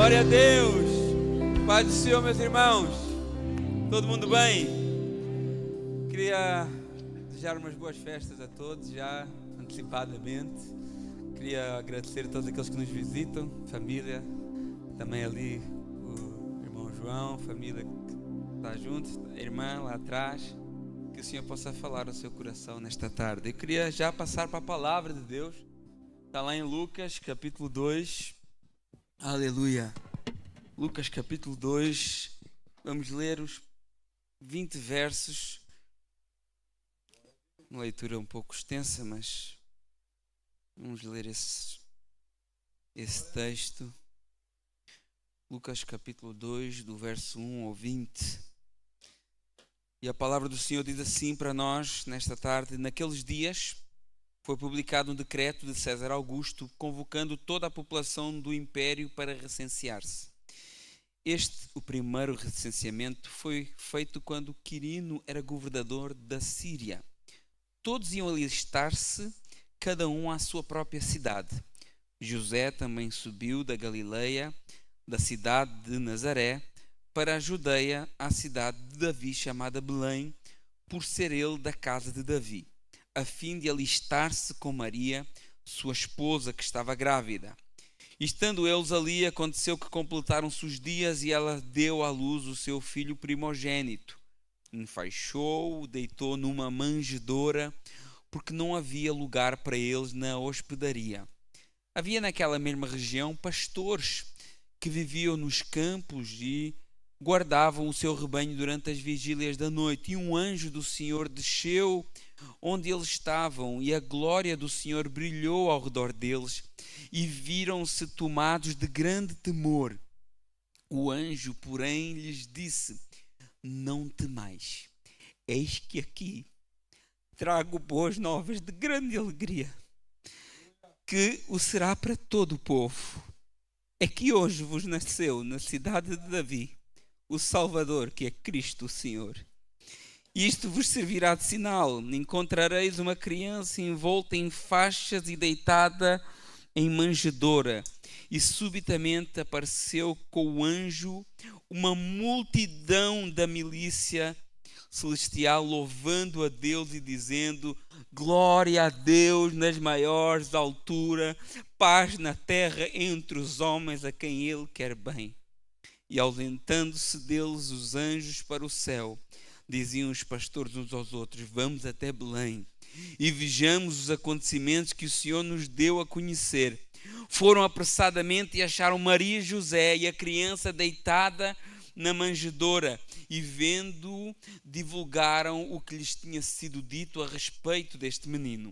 Glória a Deus. Paz do Senhor, meus irmãos. Todo mundo bem? Queria desejar umas boas festas a todos, já antecipadamente. Queria agradecer a todos aqueles que nos visitam, família, também ali o irmão João, família que está junto, a irmã lá atrás. Que o Senhor possa falar ao seu coração nesta tarde. Eu queria já passar para a palavra de Deus. Está lá em Lucas capítulo 2. Aleluia. Lucas capítulo 2. Vamos ler os 20 versos. Uma leitura um pouco extensa, mas vamos ler esse texto. Lucas capítulo 2, do verso 1 ao 20. E a palavra do Senhor diz assim para nós nesta tarde: naqueles dias foi publicado um decreto de César Augusto convocando toda a população do império para recensear-se. O primeiro recenseamento foi feito quando Quirino era governador da Síria. Todos iam alistar-se, cada um à sua própria cidade. José também subiu da Galileia, da cidade de Nazaré, para a Judeia, à cidade de Davi, chamada Belém, por ser ele da casa de Davi, a fim de alistar-se com Maria, sua esposa, que estava grávida. Estando eles ali, aconteceu que completaram-se os dias e ela deu à luz o seu filho primogênito. Enfaixou-o, deitou numa manjedoura, porque não havia lugar para eles na hospedaria. Havia naquela mesma região pastores que viviam nos campos e guardavam o seu rebanho durante as vigílias da noite. E um anjo do Senhor desceu onde eles estavam, e a glória do Senhor brilhou ao redor deles, e viram-se tomados de grande temor. O anjo, porém, lhes disse: não temais, eis que aqui trago boas novas de grande alegria, que o será para todo o povo. É que hoje vos nasceu na cidade de Davi o Salvador, que é Cristo o Senhor. Isto vos servirá de sinal: encontrareis uma criança envolta em faixas e deitada em manjedoura. E subitamente apareceu com o anjo uma multidão da milícia celestial, louvando a Deus e dizendo: glória a Deus nas maiores alturas, paz na terra entre os homens a quem Ele quer bem. E ausentando-se deles os anjos para o céu, diziam os pastores uns aos outros: vamos até Belém e vejamos os acontecimentos que o Senhor nos deu a conhecer. Foram apressadamente e acharam Maria e José e a criança deitada na manjedoura, e vendo-o, divulgaram o que lhes tinha sido dito a respeito deste menino.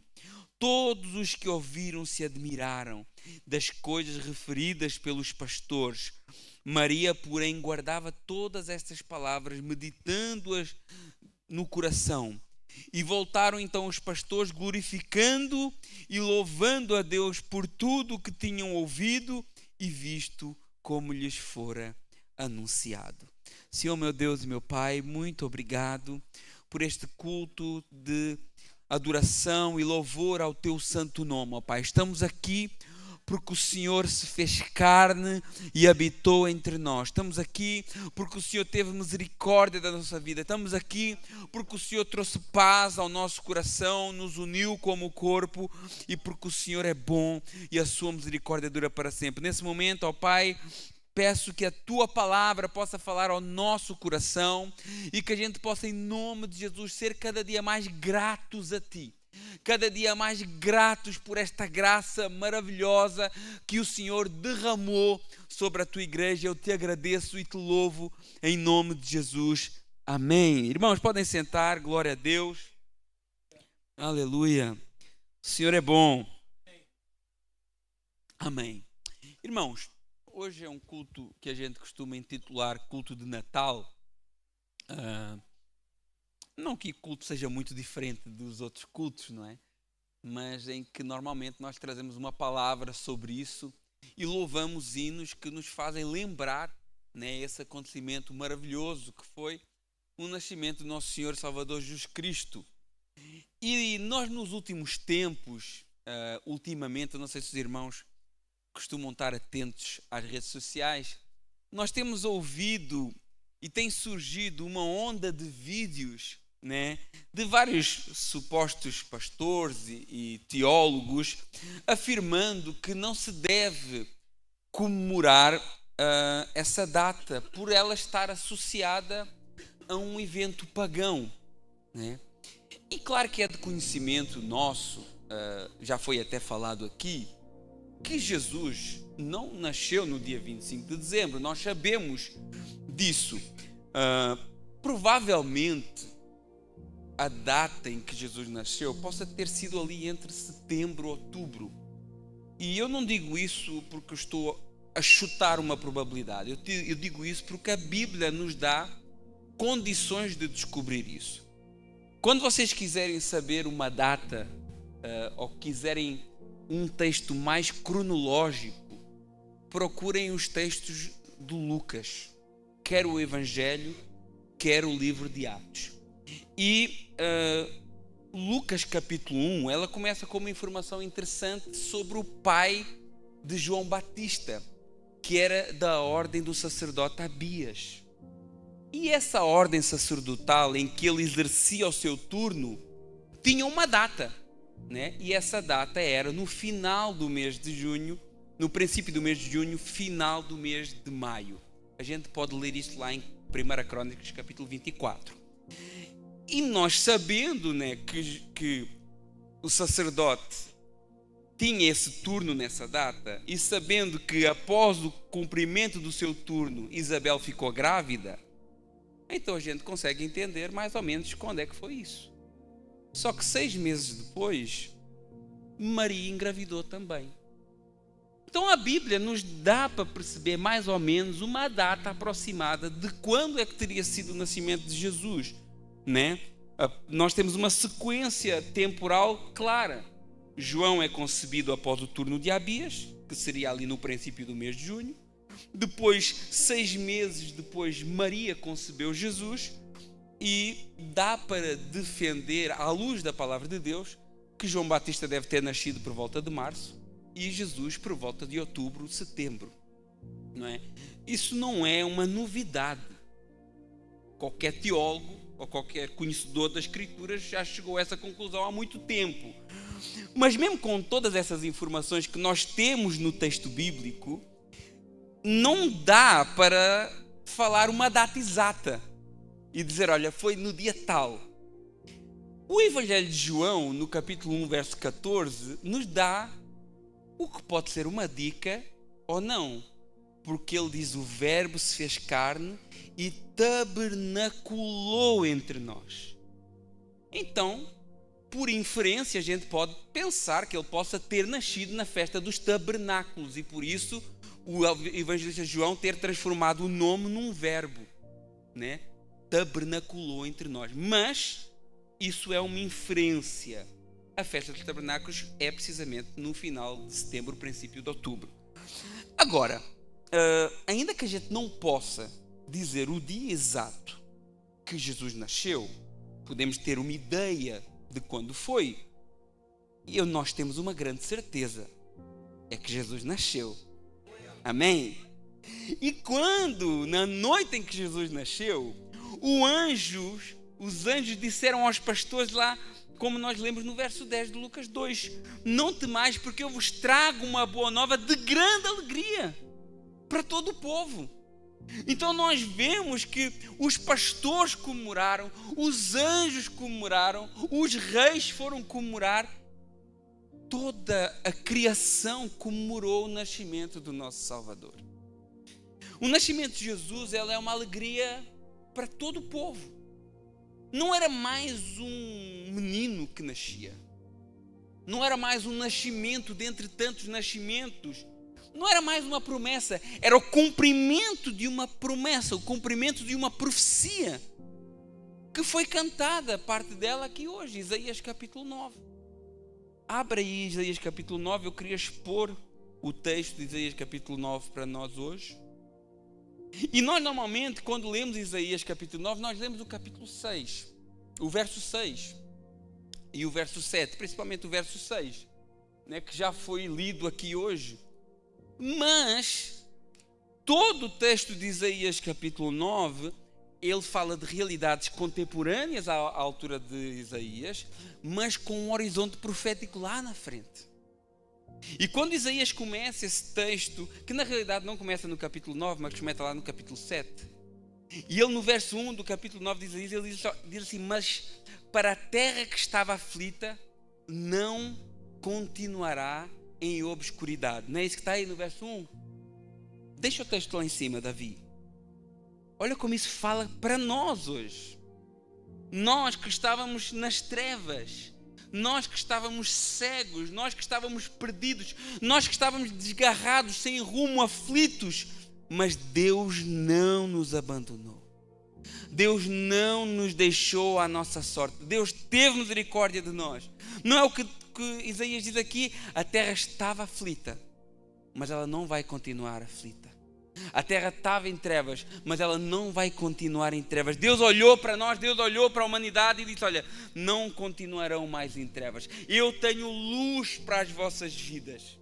Todos os que ouviram se admiraram das coisas referidas pelos pastores. Maria, porém, guardava todas estas palavras, meditando-as no coração. E voltaram então os pastores, glorificando e louvando a Deus por tudo o que tinham ouvido e visto, como lhes fora anunciado. Senhor, meu Deus e meu Pai, muito obrigado por este culto de adoração e louvor ao teu santo nome, ó Pai. Estamos aqui porque o Senhor se fez carne e habitou entre nós. Estamos aqui porque o Senhor teve misericórdia da nossa vida. Estamos aqui porque o Senhor trouxe paz ao nosso coração, nos uniu como corpo, e porque o Senhor é bom e a sua misericórdia dura para sempre. Nesse momento, ó Pai, peço que a tua palavra possa falar ao nosso coração e que a gente possa, em nome de Jesus, ser cada dia mais gratos a ti. Cada dia mais gratos por esta graça maravilhosa que o Senhor derramou sobre a tua igreja. Eu te agradeço e te louvo em nome de Jesus. Amém. Irmãos, podem sentar. Glória a Deus. Aleluia. O Senhor é bom. Amém. Irmãos, hoje é um culto que a gente costuma intitular culto de Natal. Não que o culto seja muito diferente dos outros cultos, não é? Mas em que normalmente nós trazemos uma palavra sobre isso e louvamos hinos que nos fazem lembrar, né, esse acontecimento maravilhoso que foi o nascimento do nosso Senhor Salvador Jesus Cristo. E nós nos últimos tempos, ultimamente, eu não sei se os irmãos costumam estar atentos às redes sociais, nós temos ouvido e tem surgido uma onda de vídeos, né, de vários supostos pastores e teólogos afirmando que não se deve comemorar essa data por ela estar associada a um evento pagão, né? E claro que é de conhecimento nosso, já foi até falado aqui, que Jesus não nasceu no dia 25 de dezembro, nós sabemos disso. Provavelmente a data em que Jesus nasceu possa ter sido ali entre setembro e outubro. E eu não digo isso porque eu estou a chutar uma probabilidade, eu digo isso porque a Bíblia nos dá condições de descobrir isso. Quando vocês quiserem saber uma data ou quiserem um texto mais cronológico, procurem os textos de Lucas, quer o Evangelho, quer o livro de Atos. E Lucas capítulo 1, ela começa com uma informação interessante sobre o pai de João Batista, que era da ordem do sacerdote Abias. E essa ordem sacerdotal em que ele exercia o seu turno tinha uma data, né? E essa data era no final do mês de junho, no princípio do mês de junho, final do mês de maio. A gente pode ler isto lá em 1 Crônicas capítulo 24. E nós sabendo, né, que o sacerdote tinha esse turno nessa data, e sabendo que após o cumprimento do seu turno Isabel ficou grávida, então a gente consegue entender mais ou menos quando é que foi isso. Só que 6 meses depois, Maria engravidou também. Então a Bíblia nos dá para perceber mais ou menos uma data aproximada de quando é que teria sido o nascimento de Jesus, né? Nós temos uma sequência temporal clara. João é concebido após o turno de Abias, que seria ali no princípio do mês de junho. Depois, 6 meses depois, Maria concebeu Jesus. E dá para defender, à luz da palavra de Deus, que João Batista deve ter nascido por volta de março e Jesus por volta de outubro, setembro, não é? Isso não é uma novidade. Qualquer teólogo ou qualquer conhecedor das Escrituras já chegou a essa conclusão há muito tempo. Mas mesmo com todas essas informações que nós temos no texto bíblico, não dá para falar uma data exata e dizer, olha, foi no dia tal. O Evangelho de João, no capítulo 1, verso 14, nos dá o que pode ser uma dica ou não. Porque ele diz, o Verbo se fez carne e tabernaculou entre nós. Então, por inferência, a gente pode pensar que ele possa ter nascido na festa dos tabernáculos e por isso o evangelista João ter transformado o nome num verbo, né? Tabernaculou entre nós. Mas isso é uma inferência. A festa dos tabernáculos é precisamente no final de setembro, princípio de outubro. Agora, ainda que a gente não possa dizer o dia exato que Jesus nasceu, podemos ter uma ideia de quando foi. E nós temos uma grande certeza, é que Jesus nasceu. Amém? E quando, na noite em que Jesus nasceu, os anjos disseram aos pastores lá, como nós lemos no verso 10 de Lucas 2, não temais, porque eu vos trago uma boa nova de grande alegria para todo o povo. Então nós vemos que os pastores comemoraram, os anjos comemoraram, os reis foram comemorar, toda a criação comemorou o nascimento do nosso Salvador. O nascimento de Jesus, ela é uma alegria para todo o povo. Não era mais um menino que nascia. Não era mais um nascimento dentre tantos nascimentos. Não era mais uma promessa. Era o cumprimento de uma promessa, o cumprimento de uma profecia que foi cantada, parte dela aqui hoje, Isaías capítulo 9. Abra aí Isaías capítulo 9, eu queria expor o texto de Isaías capítulo 9 para nós hoje. E nós normalmente, quando lemos Isaías capítulo 9, nós lemos o capítulo 6, o verso 6 e o verso 7, principalmente o verso 6, né, que já foi lido aqui hoje. Mas todo o texto de Isaías capítulo 9, ele fala de realidades contemporâneas à altura de Isaías, mas com um horizonte profético lá na frente. E quando Isaías começa esse texto, que na realidade não começa no capítulo 9, mas começa lá no capítulo 7, e ele no verso 1 do capítulo 9 de Isaías, ele diz assim: mas para a terra que estava aflita, não continuará em obscuridade. Não é isso que está aí no verso 1? Deixa o texto lá em cima, Davi. Olha como isso fala para nós hoje. Nós que estávamos nas trevas, nós que estávamos cegos, nós que estávamos perdidos, nós que estávamos desgarrados, sem rumo, aflitos, mas Deus não nos abandonou. Deus não nos deixou à nossa sorte. Deus teve misericórdia de nós. Não é o que Isaías diz aqui: a terra estava aflita, mas ela não vai continuar aflita. A terra estava em trevas, mas ela não vai continuar em trevas. Deus olhou para nós, Deus olhou para a humanidade e disse: olha, não continuarão mais em trevas. Eu tenho luz para as vossas vidas.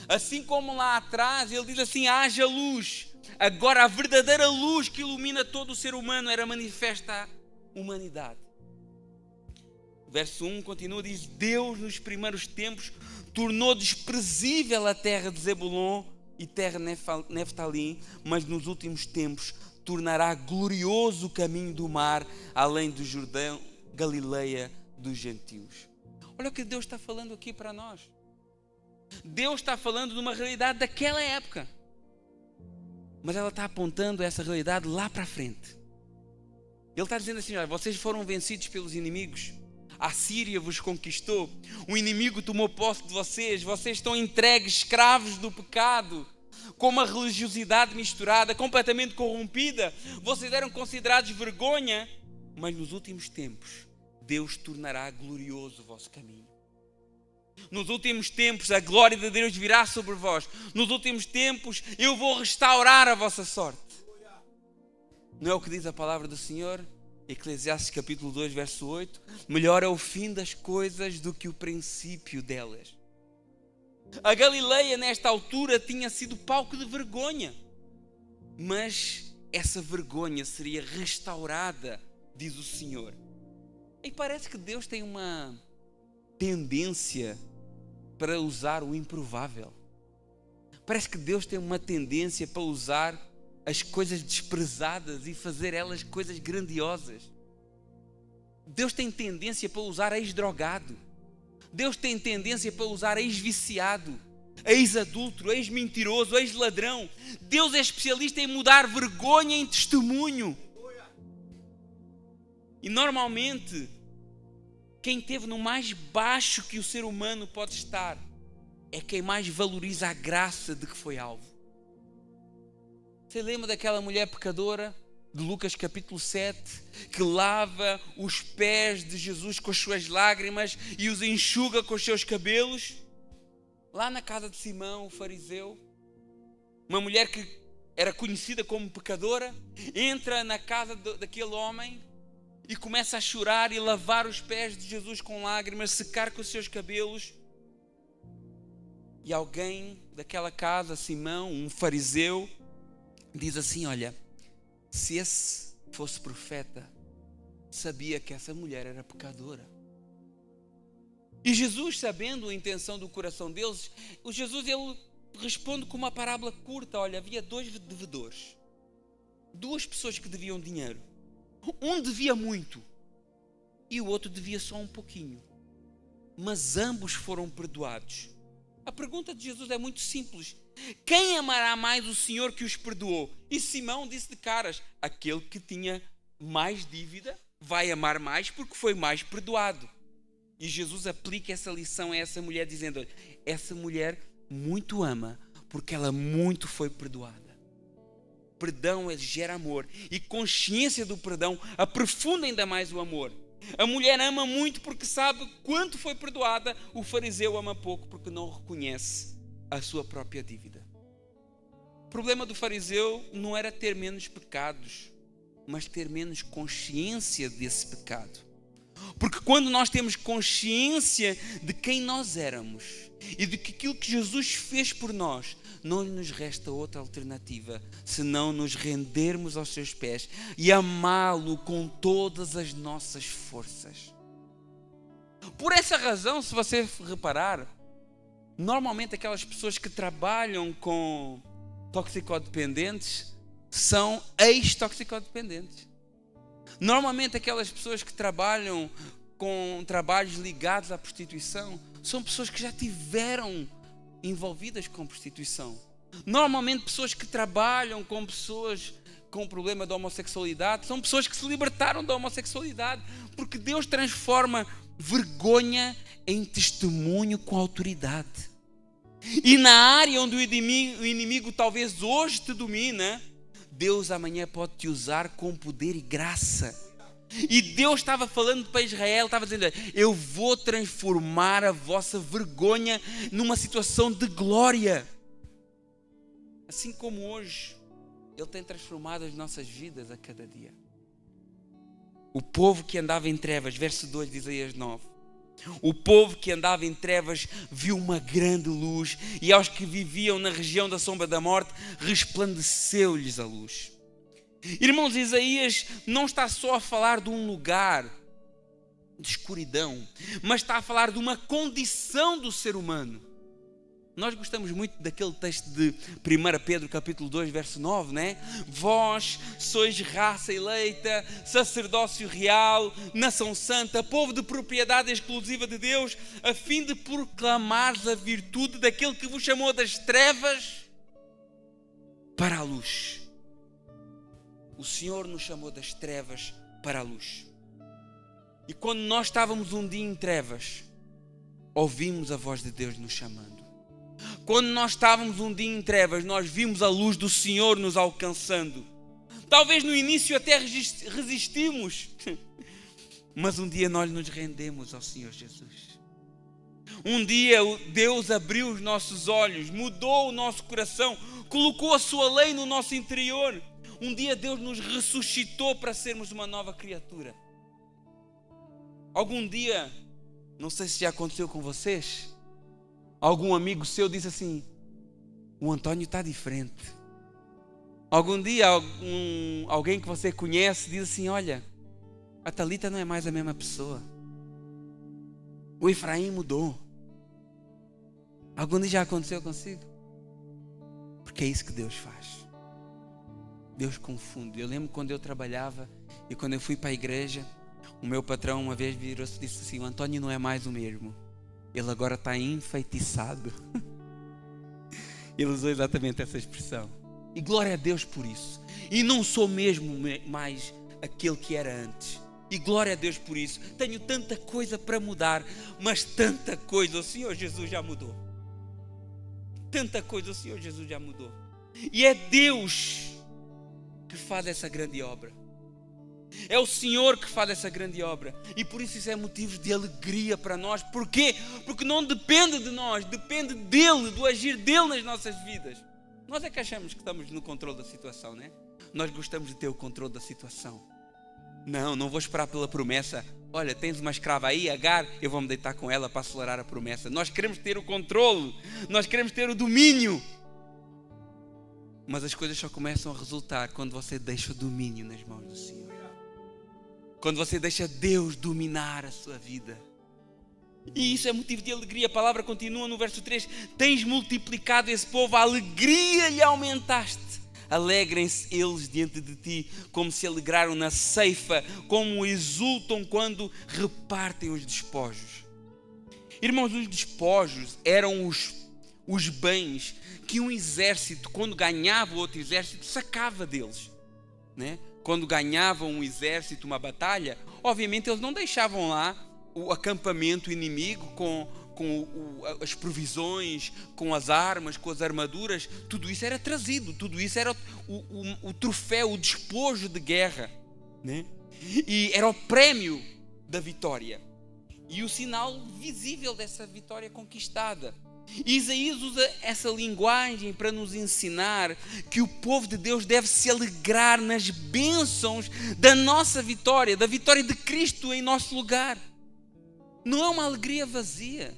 Assim como lá atrás ele diz assim: haja luz. Agora a verdadeira luz que ilumina todo o ser humano era manifesta à humanidade. Verso 1 continua, diz: Deus nos primeiros tempos tornou desprezível a terra de Zebulon e terra Neftalim, mas nos últimos tempos tornará glorioso o caminho do mar, além do Jordão, Galileia dos gentios. Olha o que Deus está falando aqui para nós. Deus está falando de uma realidade daquela época, mas ela está apontando essa realidade lá para frente. Ele está dizendo assim: olha, vocês foram vencidos pelos inimigos, a Síria vos conquistou, o inimigo tomou posse de vocês, vocês estão entregues, escravos do pecado, com uma religiosidade misturada, completamente corrompida, vocês eram considerados vergonha, mas nos últimos tempos Deus tornará glorioso o vosso caminho. Nos últimos tempos a glória de Deus virá sobre vós. Nos últimos tempos eu vou restaurar a vossa sorte. Não é o que diz a palavra do Senhor? Eclesiastes capítulo 2 verso 8: melhor é o fim das coisas do que o princípio delas. A Galileia nesta altura tinha sido palco de vergonha, mas essa vergonha seria restaurada, diz o Senhor. E parece que Deus tem uma tendência para usar o improvável. Parece que Deus tem uma tendência para usar as coisas desprezadas e fazer elas coisas grandiosas. Deus tem tendência para usar ex-drogado. Deus tem tendência para usar ex-viciado, ex-adúltero, ex-mentiroso, ex-ladrão. Deus é especialista em mudar vergonha em testemunho. E normalmente quem esteve no mais baixo que o ser humano pode estar é quem mais valoriza a graça de que foi alvo. Você lembra daquela mulher pecadora de Lucas capítulo 7, que lava os pés de Jesus com as suas lágrimas e os enxuga com os seus cabelos? Lá na casa de Simão, o fariseu, uma mulher que era conhecida como pecadora, entra na casa daquele homem e começa a chorar e lavar os pés de Jesus com lágrimas, secar com os seus cabelos. E alguém daquela casa, Simão, um fariseu, diz assim: olha, se esse fosse profeta, sabia que essa mulher era pecadora. E Jesus, sabendo a intenção do coração deles, ele responde com uma parábola curta. Olha, havia dois devedores, duas pessoas que deviam dinheiro. Um devia muito e o outro devia só um pouquinho, mas ambos foram perdoados. A pergunta de Jesus é muito simples: quem amará mais o Senhor que os perdoou? E Simão disse de caras: aquele que tinha mais dívida vai amar mais porque foi mais perdoado. E Jesus aplica essa lição a essa mulher dizendo: essa mulher muito ama porque ela muito foi perdoada. Perdão gera amor, e consciência do perdão aprofunda ainda mais o amor. A mulher ama muito porque sabe quanto foi perdoada. O fariseu ama pouco porque não reconhece a sua própria dívida. O problema do fariseu não era ter menos pecados, mas ter menos consciência desse pecado. Porque quando nós temos consciência de quem nós éramos e de que aquilo que Jesus fez por nós, não nos resta outra alternativa senão nos rendermos aos seus pés e amá-lo com todas as nossas forças. Por essa razão, se você reparar, normalmente aquelas pessoas que trabalham com toxicodependentes são ex-toxicodependentes. Normalmente aquelas pessoas que trabalham com trabalhos ligados à prostituição são pessoas que já tiveram envolvidas com prostituição. Normalmente pessoas que trabalham com pessoas com problema da homossexualidade são pessoas que se libertaram da homossexualidade, porque Deus transforma vergonha em testemunho com autoridade. E na área onde o inimigo talvez hoje te domina, Deus amanhã pode te usar com poder e graça. E Deus estava falando para Israel, estava dizendo: eu vou transformar a vossa vergonha numa situação de glória. Assim como hoje Ele tem transformado as nossas vidas a cada dia. O povo que andava em trevas, verso 2 de Isaías 9. O povo que andava em trevas viu uma grande luz, e aos que viviam na região da sombra da morte resplandeceu-lhes a luz. Irmãos, Isaías não está só a falar de um lugar de escuridão, mas está a falar de uma condição do ser humano. Nós gostamos muito daquele texto de 1 Pedro capítulo 2, verso 9, né? Vós sois raça eleita, sacerdócio real, nação santa, povo de propriedade exclusiva de Deus, a fim de proclamares a virtude daquele que vos chamou das trevas para a luz. O Senhor nos chamou das trevas para a luz. E quando nós estávamos um dia em trevas, ouvimos a voz de Deus nos chamando. Quando nós estávamos um dia em trevas, nós vimos a luz do Senhor nos alcançando. Talvez no início até resistimos, mas um dia nós nos rendemos ao Senhor Jesus. Um dia Deus abriu os nossos olhos, mudou o nosso coração, colocou a sua lei no nosso interior. Um dia Deus nos ressuscitou para sermos uma nova criatura. Algum dia, não sei se já aconteceu com vocês, algum amigo seu disse assim: o Antônio está diferente. Algum dia alguém que você conhece diz assim: olha, a Thalita não é mais a mesma pessoa. O Efraim mudou. Algum dia já aconteceu consigo? Porque é isso que Deus faz. Deus confunde. Eu lembro quando eu trabalhava e quando eu fui para a igreja, o meu patrão uma vez virou-se e disse assim: o Antônio não é mais o mesmo. Ele agora está enfeitiçado. Ele usou exatamente essa expressão. E glória a Deus por isso. E não sou mesmo mais aquele que era antes. E glória a Deus por isso. Tenho tanta coisa para mudar, mas tanta coisa o Senhor Jesus já mudou. Tanta coisa o Senhor Jesus já mudou. E é Deus que faz essa grande obra. É o Senhor que faz essa grande obra. E por isso é motivo de alegria para nós. Por quê? Porque não depende de nós, depende dEle, do agir dEle nas nossas vidas. Nós é que achamos que estamos no controle da situação, né? Nós gostamos de ter o controle da situação. Não vou esperar pela promessa. Olha, tens uma escrava aí, Agar, eu vou me deitar com ela para acelerar a promessa. Nós queremos ter o controle, nós queremos ter o domínio. Mas as coisas só começam a resultar quando você deixa o domínio nas mãos do Senhor. Quando você deixa Deus dominar a sua vida. E isso é motivo de alegria. A palavra continua no verso 3. Tens multiplicado esse povo, a alegria lhe aumentaste. Alegrem-se eles diante de ti, como se alegraram na ceifa, como exultam quando repartem os despojos. Irmãos, os despojos eram os bens que um exército, quando ganhava outro exército, sacava deles, né? Quando ganhavam um exército, uma batalha, obviamente eles não deixavam lá o acampamento inimigo com as provisões, com as armas, com as armaduras. Tudo isso era trazido, tudo isso era o troféu, o despojo de guerra, né? E era o prémio da vitória e o sinal visível dessa vitória conquistada. Isaías usa essa linguagem para nos ensinar que o povo de Deus deve se alegrar nas bênçãos da nossa vitória, da vitória de Cristo em nosso lugar. Não é uma alegria vazia,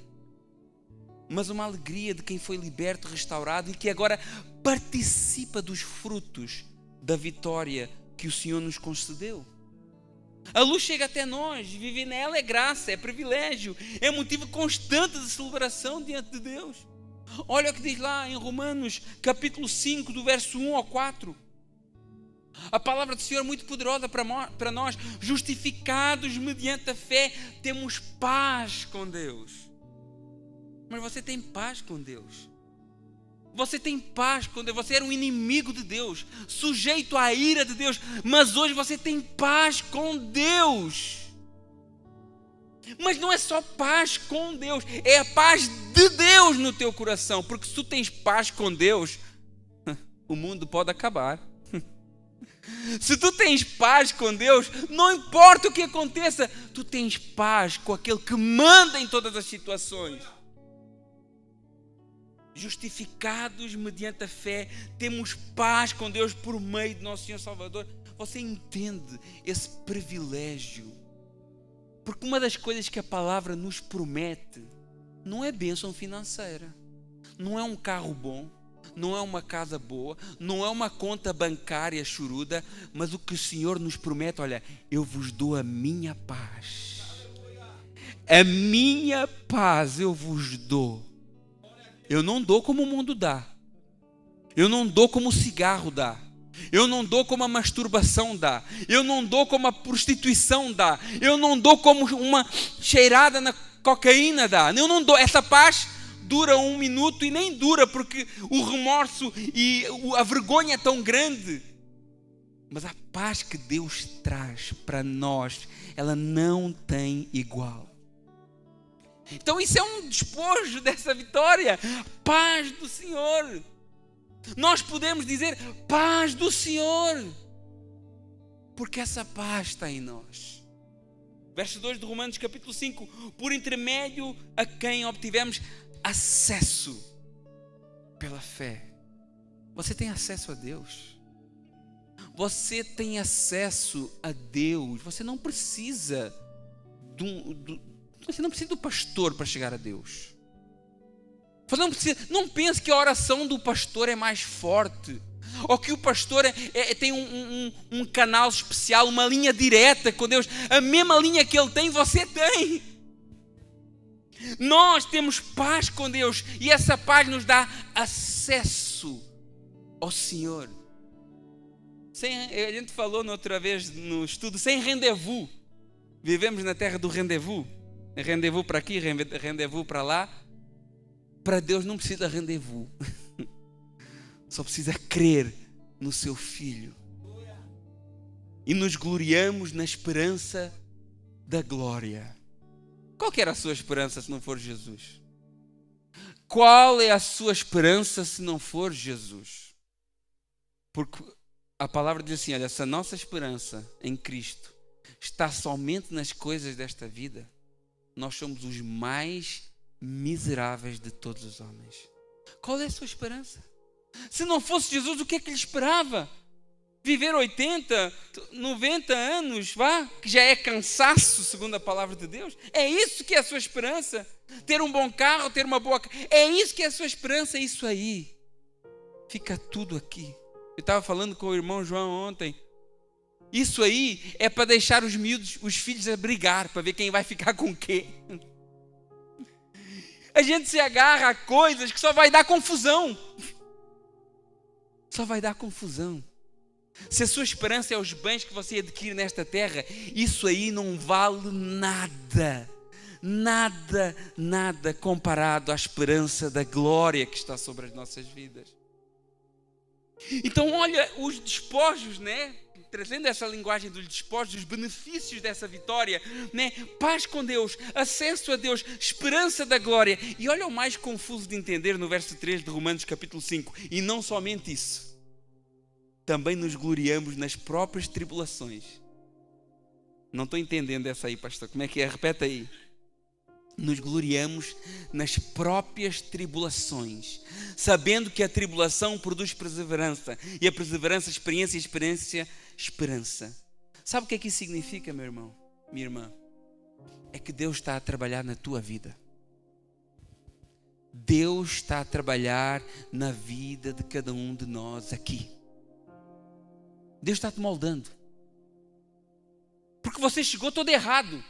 mas uma alegria de quem foi liberto, restaurado e que agora participa dos frutos da vitória que o Senhor nos concedeu. A luz chega até nós, viver nela é graça, é privilégio, é motivo constante de celebração diante de Deus. Olha o que diz lá em Romanos, capítulo 5, do verso 1 ao 4. A palavra do Senhor é muito poderosa para nós. Justificados mediante a fé, temos paz com Deus. Mas você tem paz com Deus. Você tem paz com Deus. Você era um inimigo de Deus, sujeito à ira de Deus, mas hoje você tem paz com Deus. Mas não é só paz com Deus, é a paz de Deus no teu coração, porque se tu tens paz com Deus, o mundo pode acabar. Se tu tens paz com Deus, não importa o que aconteça, tu tens paz com aquele que manda em todas as situações. Justificados mediante a fé, temos paz com Deus por meio de nosso Senhor Salvador. Você entende esse privilégio? Porque uma das coisas que a palavra nos promete não é bênção financeira, não é um carro bom, não é uma casa boa, não é uma conta bancária choruda, mas o que o Senhor nos promete, olha, eu vos dou a minha paz. A minha paz eu vos dou. Eu não dou como o mundo dá. Eu não dou como o cigarro dá. Eu não dou como a masturbação dá. Eu não dou como a prostituição dá. Eu não dou como uma cheirada na cocaína dá. Eu não dou. Essa paz dura 1 minuto e nem dura porque o remorso e a vergonha é tão grande. Mas a paz que Deus traz para nós, ela não tem igual. Então isso é um despojo dessa vitória, paz do Senhor. Nós podemos dizer paz do Senhor, porque essa paz está em nós. Verso 2 de Romanos capítulo 5, por intermédio a quem obtivemos acesso pela fé. Você tem acesso a Deus. Você tem acesso a Deus. Você não precisa Você não precisa do pastor para chegar a Deus. Você não pense que a oração do pastor é mais forte, ou que o pastor tem um canal especial, uma linha direta com Deus. A mesma linha que ele tem, você tem. Nós temos paz com Deus e essa paz nos dá acesso ao Senhor. A gente falou outra vez no estudo, sem rendezvous. Vivemos na terra do rendezvous. Rendezvous para aqui, rendezvous para lá. Para Deus não precisa rendezvous. Só precisa crer no seu Filho. E nos gloriamos na esperança da glória. Qual que era a sua esperança se não for Jesus? Qual é a sua esperança se não for Jesus? Porque a palavra diz assim, olha, se a nossa esperança em Cristo está somente nas coisas desta vida, nós somos os mais miseráveis de todos os homens. Qual é a sua esperança? Se não fosse Jesus, o que é que lhe esperava? Viver 80, 90 anos, que já é cansaço, segundo a palavra de Deus? É isso que é a sua esperança? Ter um bom carro, ter uma boa casa? É isso que é a sua esperança? É isso aí. Fica tudo aqui. Eu estava falando com o irmão João ontem. Isso aí é para deixar os miúdos, os filhos a brigar, para ver quem vai ficar com o quê. A gente se agarra a coisas que só vai dar confusão. Só vai dar confusão. Se a sua esperança é os bens que você adquire nesta terra, isso aí não vale nada. Nada, nada comparado à esperança da glória que está sobre as nossas vidas. Então olha os despojos, né? Trazendo essa linguagem dos despojos, os benefícios dessa vitória, né? Paz com Deus, acesso a Deus, esperança da glória. E olha o mais confuso de entender no verso 3 de Romanos capítulo 5. E não somente isso, também nos gloriamos nas próprias tribulações. Não estou entendendo essa aí, pastor. Como é que é? Repete aí. nos gloriamos nas próprias tribulações, sabendo que a tribulação produz perseverança, e a perseverança, experiência, e a experiência, esperança. Sabe o que é que isso significa, meu irmão, minha irmã? É que Deus está a trabalhar na tua vida. Deus está a trabalhar na vida de cada um de nós aqui. Deus está te moldando. Porque você chegou todo errado.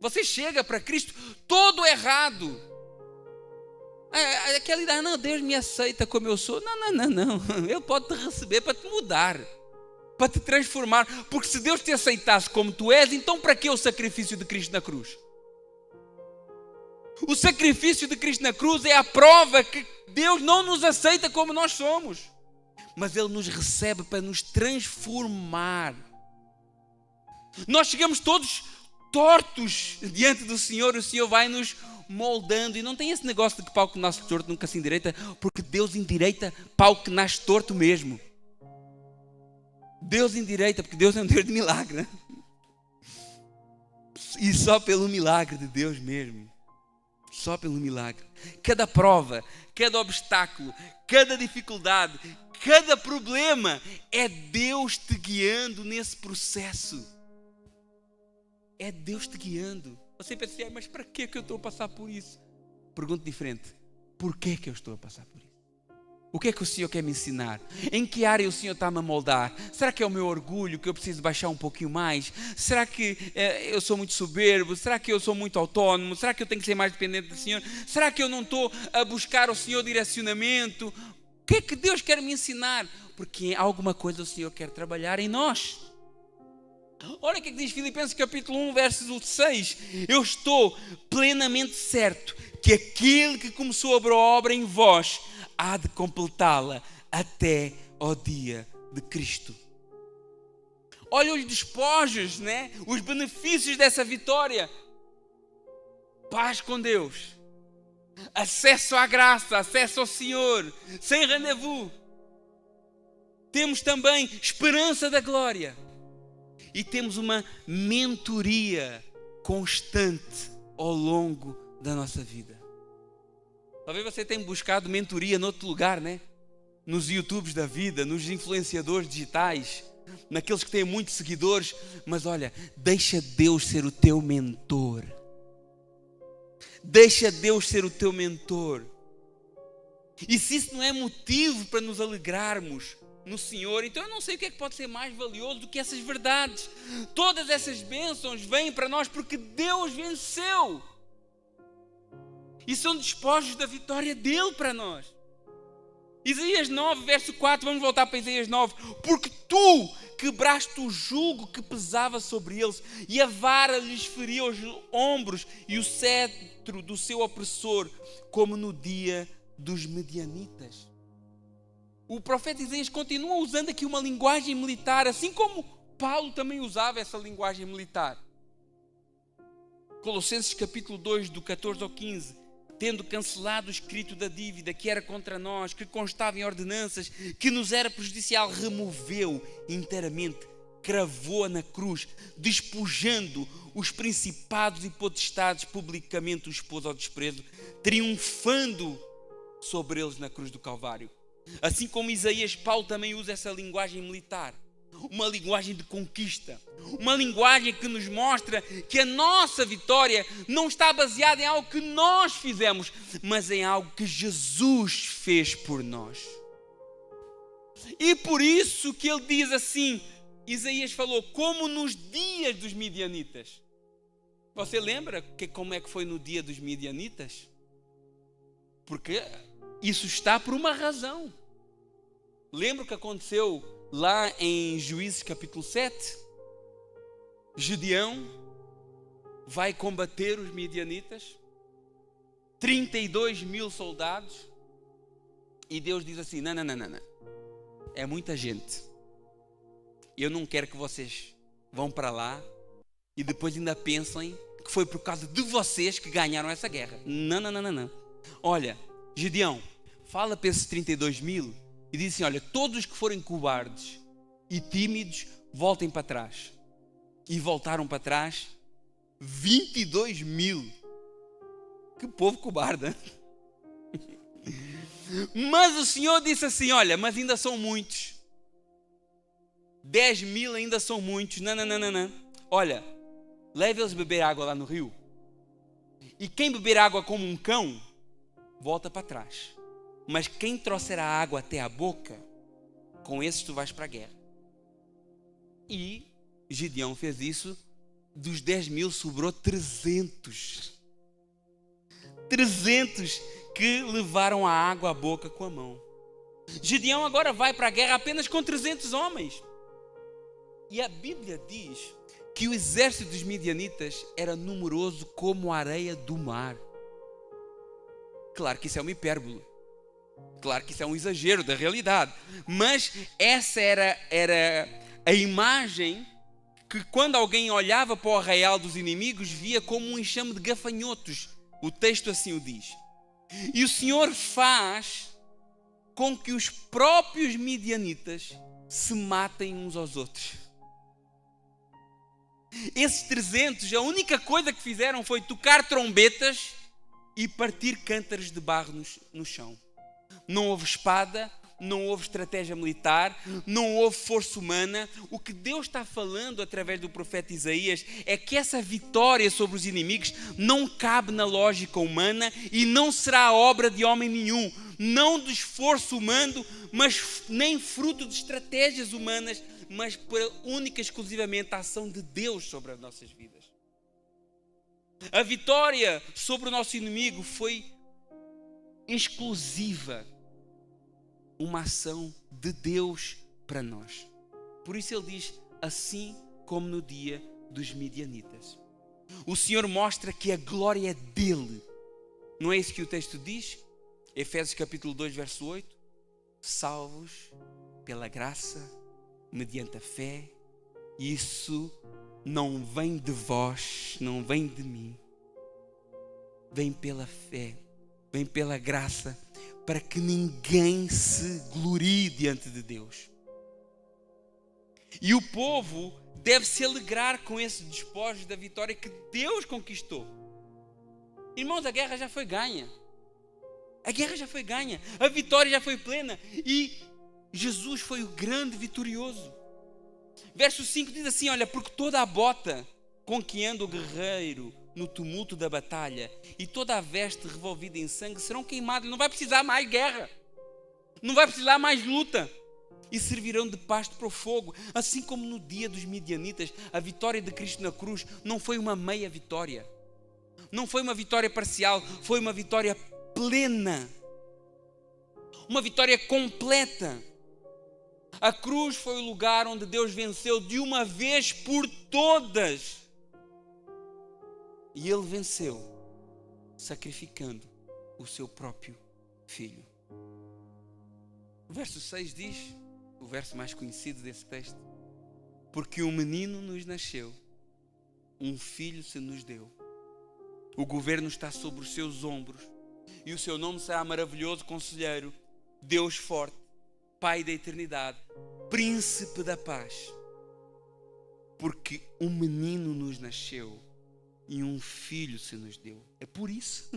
Você chega para Cristo todo errado. Aquela ideia, não, Deus me aceita como eu sou. Não. Ele pode te receber para te mudar, para te transformar. Porque se Deus te aceitasse como tu és, então para que o sacrifício de Cristo na cruz? O sacrifício de Cristo na cruz é a prova que Deus não nos aceita como nós somos, mas Ele nos recebe para nos transformar. Nós chegamos todos tortos diante do Senhor, o Senhor vai nos moldando, e não tem esse negócio de que pau que nasce torto nunca se endireita, porque Deus endireita pau que nasce torto mesmo. Deus endireita, porque Deus é um Deus de milagre, né? E só pelo milagre de Deus mesmo, só pelo milagre. Cada prova, cada obstáculo, cada dificuldade, cada problema é Deus te guiando nesse processo. É Deus te guiando. Você pensa assim, mas para que eu estou a passar por isso? Pergunta diferente. Por que eu estou a passar por isso? O que é que o Senhor quer me ensinar? Em que área o Senhor está-me a moldar? Será que é o meu orgulho que eu preciso baixar um pouquinho mais? Será que eu sou muito soberbo? Será que eu sou muito autónomo? Será que eu tenho que ser mais dependente do Senhor? Será que eu não estou a buscar ao Senhor direcionamento? O que é que Deus quer me ensinar? Porque alguma coisa o Senhor quer trabalhar em nós. Olha o que diz Filipenses capítulo 1, verso 6. Eu estou plenamente certo que aquele que começou a boa obra em vós há de completá-la até ao dia de Cristo. Olha os despojos, né? Os benefícios dessa vitória. Paz com Deus, acesso à graça, acesso ao Senhor, sem rendezvous. Temos também esperança da glória. E temos uma mentoria constante ao longo da nossa vida. Talvez você tenha buscado mentoria noutro lugar, né? Nos YouTubes da vida, nos influenciadores digitais, naqueles que têm muitos seguidores. Mas olha, deixa Deus ser o teu mentor. Deixa Deus ser o teu mentor. E se isso não é motivo para nos alegrarmos no Senhor, então eu não sei o que é que pode ser mais valioso do que essas verdades. Todas essas bênçãos vêm para nós porque Deus venceu. E são despojos da vitória dele para nós. Isaías 9, verso 4, vamos voltar para Isaías 9. Porque tu quebraste o jugo que pesava sobre eles, e a vara lhes feria os ombros, e o cetro do seu opressor, como no dia dos medianitas. O profeta Isaías continua usando aqui uma linguagem militar, assim como Paulo também usava essa linguagem militar. Colossenses capítulo 2, do 14 ao 15. Tendo cancelado o escrito da dívida que era contra nós, que constava em ordenanças, que nos era prejudicial, removeu inteiramente, cravou-a na cruz, despojando os principados e potestades, publicamente os expôs ao desprezo, triunfando sobre eles na cruz do Calvário. Assim como Isaías, Paulo também usa essa linguagem militar, uma linguagem de conquista, uma linguagem que nos mostra que a nossa vitória não está baseada em algo que nós fizemos, mas em algo que Jesus fez por nós. E por isso que ele diz assim, Isaías falou, como nos dias dos midianitas. Você lembra como é que foi no dia dos midianitas? Porque isso está por uma razão. Lembra o que aconteceu lá em Juízes capítulo 7? Gedeão vai combater os midianitas, 32 mil soldados, e Deus diz assim, não, é muita gente, eu não quero que vocês vão para lá e depois ainda pensem que foi por causa de vocês que ganharam essa guerra. Não. Olha, Gedeão, fala para esses 32 mil e diz assim, olha, todos os que forem cobardes e tímidos, voltem para trás. E voltaram para trás 22 mil. Que povo cobarde, hein? Mas o Senhor disse assim, olha, mas ainda são muitos. 10.000 ainda são muitos. Não. Olha, leve eles beber água lá no rio. E quem beber água como um cão, volta para trás. Mas quem trouxer a água até a boca, com esses tu vais para a guerra. E Gideão fez isso. Dos 10.000 sobrou 300. 300 que levaram a água à boca com a mão. Gideão agora vai para a guerra apenas com 300 homens. E a Bíblia diz que o exército dos midianitas era numeroso como a areia do mar. Claro que isso é uma hipérbole. Claro que isso é um exagero da realidade. Mas essa era a imagem que quando alguém olhava para o arraial dos inimigos, via como um enxame de gafanhotos. O texto assim o diz. E o Senhor faz com que os próprios midianitas se matem uns aos outros. Esses 300, a única coisa que fizeram foi tocar trombetas e partir cântaros de barro no chão. Não houve espada, não houve estratégia militar, não houve força humana. O que Deus está falando através do profeta Isaías é que essa vitória sobre os inimigos não cabe na lógica humana e não será obra de homem nenhum, não do esforço humano, mas nem fruto de estratégias humanas, mas única e exclusivamente a ação de Deus sobre as nossas vidas. A vitória sobre o nosso inimigo foi exclusiva, uma ação de Deus para nós. Por isso ele diz, assim como no dia dos midianitas. O Senhor mostra que a glória é dele. Não é isso que o texto diz? Efésios capítulo 2, verso 8. Salvos pela graça, mediante a fé. Isso não vem de vós, não vem de mim. Vem pela fé, vem pela graça, para que ninguém se glorie diante de Deus. E o povo deve se alegrar com esses despojos da vitória que Deus conquistou. Irmãos, a guerra já foi ganha. A guerra já foi ganha. A vitória já foi plena. E Jesus foi o grande vitorioso. Verso 5 diz assim, olha, porque toda a bota com que anda o guerreiro no tumulto da batalha e toda a veste revolvida em sangue serão queimadas. Não vai precisar mais guerra, não vai precisar mais luta, e servirão de pasto para o fogo. Assim como no dia dos midianitas, a vitória de Cristo na cruz não foi uma meia vitória, não foi uma vitória parcial, foi uma vitória plena, uma vitória completa. A cruz foi o lugar onde Deus venceu de uma vez por todas. E ele venceu, sacrificando o seu próprio filho. O verso 6 diz, o verso mais conhecido desse texto, porque um menino nos nasceu, um filho se nos deu. O governo está sobre os seus ombros, e o seu nome será maravilhoso Conselheiro, Deus forte, Pai da eternidade, Príncipe da paz. Porque um menino nos nasceu, e um filho se nos deu. É por isso.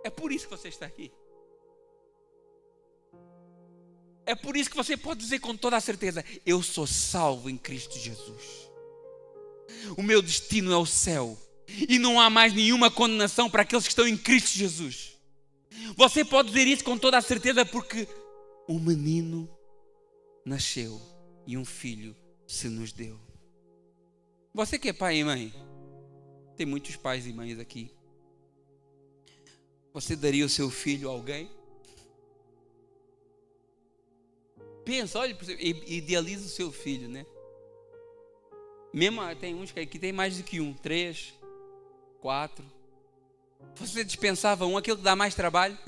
É por isso que você está aqui. É por isso que você pode dizer com toda a certeza, eu sou salvo em Cristo Jesus. O meu destino é o céu. E não há mais nenhuma condenação para aqueles que estão em Cristo Jesus. Você pode dizer isso com toda a certeza porque um menino nasceu e um filho se nos deu. Você que é pai e mãe, tem muitos pais e mães aqui. Você daria o seu filho a alguém? Pensa, olha, idealiza o seu filho, né? Mesmo tem uns que aqui tem mais do que um, 3, 4. Você dispensava um, aquele que dá mais trabalho?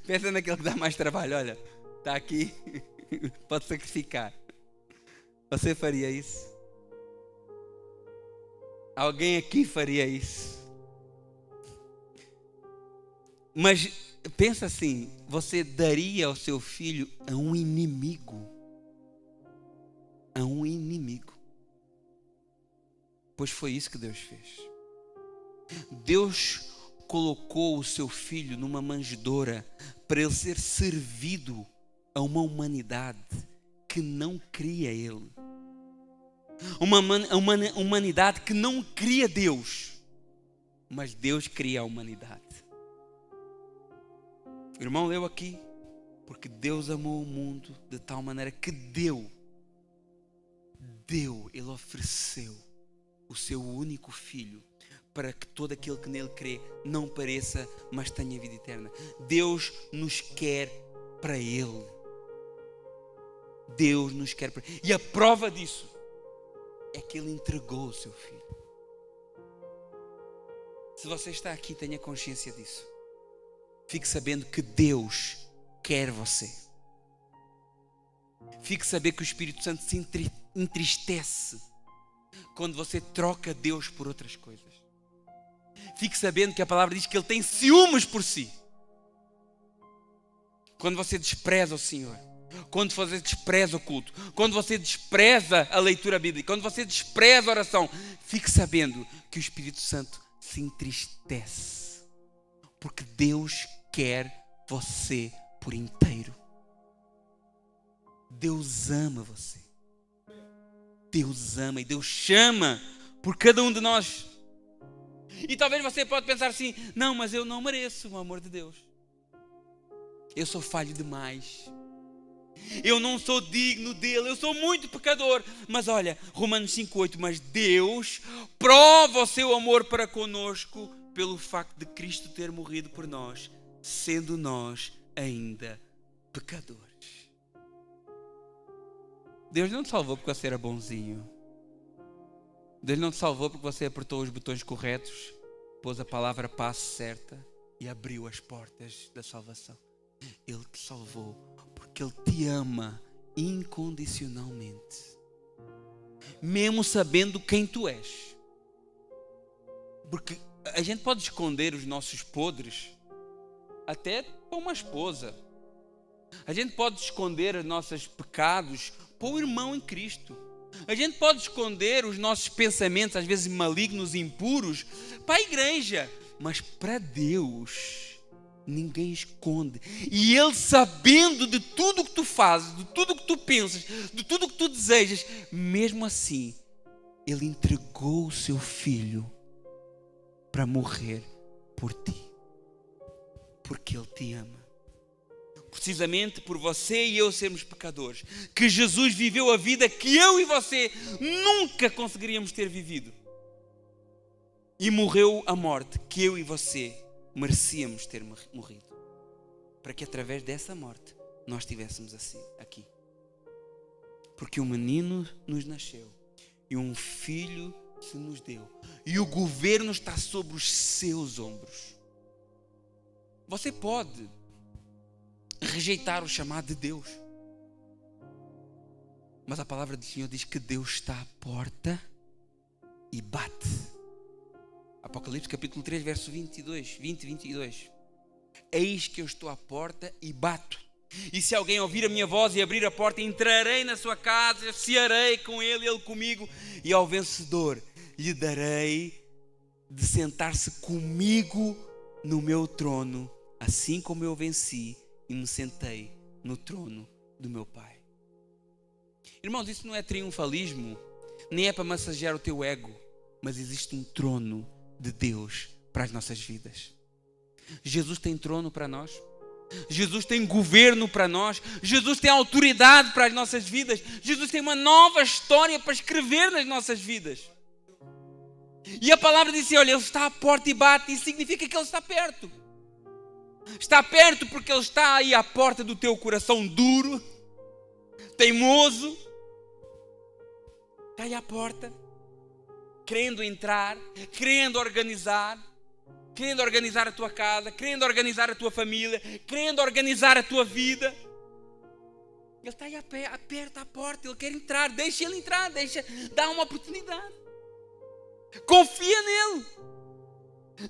Pensa naquele que dá mais trabalho, olha, está aqui, pode sacrificar. Você faria isso? Alguém aqui faria isso? Mas pensa assim, você daria ao seu filho a um inimigo? A um inimigo. Pois foi isso que Deus fez. Deus colocou o seu filho numa manjedoura para ele ser servido a uma humanidade que não cria ele. Uma humanidade que não cria Deus, mas Deus cria a humanidade. O irmão leu aqui, porque Deus amou o mundo de tal maneira que Ele ofereceu o seu único filho, para que todo aquele que nele crê não pereça, mas tenha vida eterna. Deus nos quer para Ele. Deus nos quer para Ele. E a prova disso é que Ele entregou o seu filho. Se você está aqui, tenha consciência disso. Fique sabendo que Deus quer você. Fique sabendo que o Espírito Santo se entristece quando você troca Deus por outras coisas. Fique sabendo que a palavra diz que Ele tem ciúmes por si. Quando você despreza o Senhor, quando você despreza o culto, quando você despreza a leitura bíblica, quando você despreza a oração, fique sabendo que o Espírito Santo se entristece, porque Deus quer você por inteiro. Deus ama você. Deus ama e Deus chama por cada um de nós. E talvez você pode pensar assim: não, mas eu não mereço o amor de Deus. Eu sou falho demais. Eu não sou digno dele, eu sou muito pecador. Mas olha, Romanos 5,8, mas Deus prova o seu amor para conosco pelo facto de Cristo ter morrido por nós, sendo nós ainda pecadores. Deus não te salvou porque você era bonzinho. Deus não te salvou porque você apertou os botões corretos, pôs a palavra passe certa e abriu as portas da salvação. Ele te salvou porque Ele te ama incondicionalmente, mesmo sabendo quem tu és. Porque a gente pode esconder os nossos podres até para uma esposa. A gente pode esconder os nossos pecados para o irmão em Cristo. A gente pode esconder os nossos pensamentos, às vezes malignos e impuros, para a igreja. Mas para Deus, ninguém esconde. E Ele, sabendo de tudo o que tu fazes, de tudo o que tu pensas, de tudo o que tu desejas, mesmo assim, Ele entregou o seu Filho para morrer por ti. Porque Ele te ama. Precisamente por você e eu sermos pecadores, que Jesus viveu a vida que eu e você nunca conseguiríamos ter vivido. E morreu a morte que eu e você merecíamos ter morrido. Para que através dessa morte nós estivéssemos assim, aqui. Porque um menino nos nasceu e um filho se nos deu. E o governo está sobre os seus ombros. Você pode rejeitar o chamado de Deus, mas a palavra do Senhor diz que Deus está à porta e bate. Apocalipse capítulo 3, verso 20 e 22. Eis que eu estou à porta e bato. E se alguém ouvir a minha voz e abrir a porta, entrarei na sua casa, cearei com ele e ele comigo, e ao vencedor lhe darei de sentar-se comigo no meu trono, assim como eu venci e me sentei no trono do meu Pai. Irmãos, isso não é triunfalismo, nem é para massagear o teu ego, mas existe um trono de Deus para as nossas vidas. Jesus tem trono para nós. Jesus tem governo para nós. Jesus tem autoridade para as nossas vidas. Jesus tem uma nova história para escrever nas nossas vidas. E a palavra diz assim: olha, Ele está à porta e bate. Isso significa que Ele está perto. Está perto porque Ele está aí à porta do teu coração duro, teimoso. Está aí à porta, querendo entrar, querendo organizar a tua casa, querendo organizar a tua família, querendo organizar a tua vida. Ele está aí aperta a porta, Ele quer entrar, deixa Ele entrar, dá uma oportunidade. Confia nele.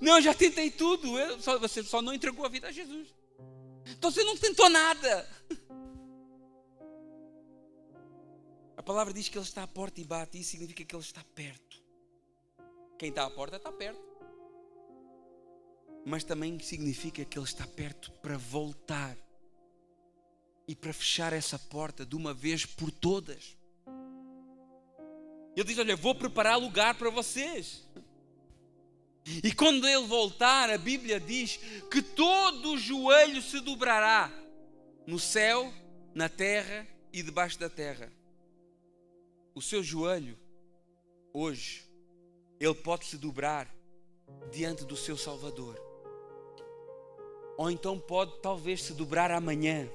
Não, eu já tentei tudo, você só não entregou a vida a Jesus. Então você não tentou nada. A palavra diz que Ele está à porta e bate, e isso significa que Ele está perto. Quem está à porta está perto. mas também significa que Ele está perto para voltar e para fechar essa porta de uma vez por todas. Ele diz, olha, vou preparar lugar para vocês. E quando Ele voltar, a Bíblia diz que todo o joelho se dobrará no céu, na terra e debaixo da terra. O seu joelho, hoje, ele pode se dobrar diante do seu Salvador. Ou então pode talvez se dobrar amanhã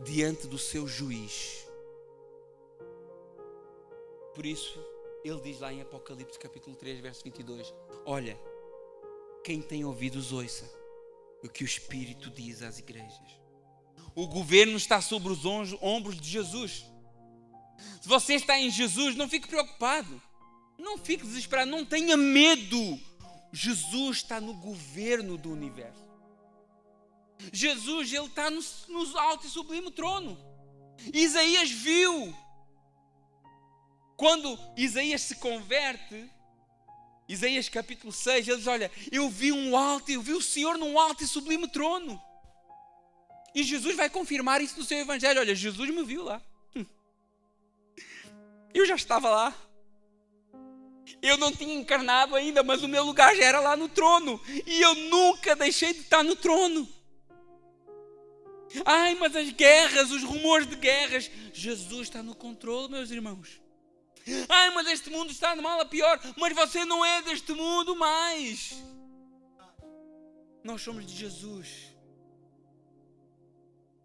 diante do seu juiz. Por isso, ele diz lá em Apocalipse capítulo 3, verso 22, olha, quem tem ouvidos ouça o que o Espírito diz às igrejas. O governo está sobre os ombros de Jesus. Se você está em Jesus, não fique preocupado. Não fique desesperado. Não tenha medo. Jesus está no governo do universo. Jesus, Ele está no alto e sublime trono. Isaías viu. Quando Isaías se converte, Isaías capítulo 6, ele diz, olha, eu vi o Senhor num alto e sublime trono. E Jesus vai confirmar isso no seu evangelho. Olha, Jesus me viu lá. Eu já estava lá. Eu não tinha encarnado ainda, mas o meu lugar já era lá no trono. E eu nunca deixei de estar no trono. Ai, mas as guerras, os rumores de guerras. Jesus está no controle, meus irmãos. Ai, mas este mundo está de mal a pior. Mas você não é deste mundo mais. Nós somos de Jesus.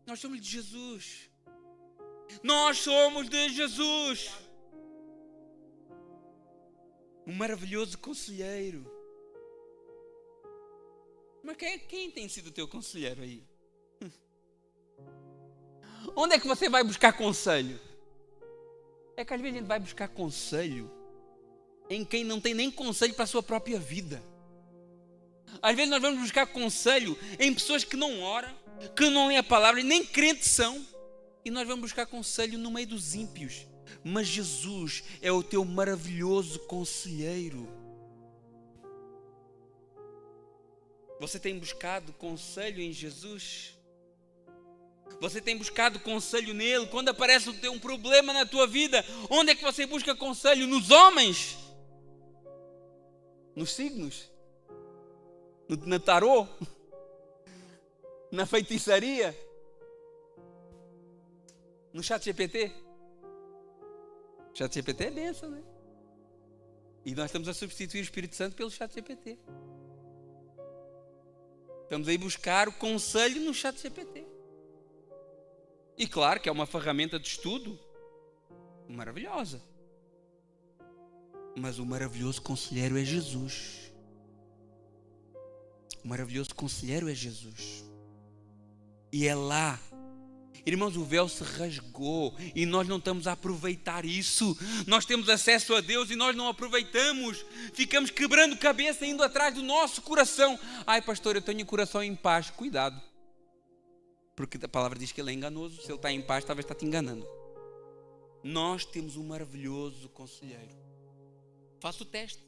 Nós somos de Jesus. Nós somos de Jesus. Um maravilhoso conselheiro. Mas quem tem sido o teu conselheiro aí? Onde é que você vai buscar conselho? É que às vezes a gente vai buscar conselho em quem não tem nem conselho para a sua própria vida. Às vezes nós vamos buscar conselho em pessoas que não oram, que não lêem a palavra e nem crentes são. E nós vamos buscar conselho no meio dos ímpios. Mas Jesus é o teu maravilhoso conselheiro. Você tem buscado conselho em Jesus? Você tem buscado conselho nele? Quando aparece um problema na tua vida, onde é que você busca conselho? Nos homens? Nos signos? Na tarô? Na feitiçaria? No chat GPT? O chat GPT é bênção, né? E nós estamos a substituir o Espírito Santo pelo chat GPT. Estamos aí buscar o conselho no chat GPT. E claro que é uma ferramenta de estudo maravilhosa. Mas o maravilhoso conselheiro é Jesus. O maravilhoso conselheiro é Jesus. E é lá. Irmãos, o véu se rasgou e nós não estamos a aproveitar isso. Nós temos acesso a Deus e nós não aproveitamos. Ficamos quebrando cabeça, indo atrás do nosso coração. Ai, pastor, eu tenho o coração em paz. Cuidado. Porque a palavra diz que ele é enganoso. Se ele está em paz, talvez está te enganando. Nós temos um maravilhoso conselheiro. Faça o teste.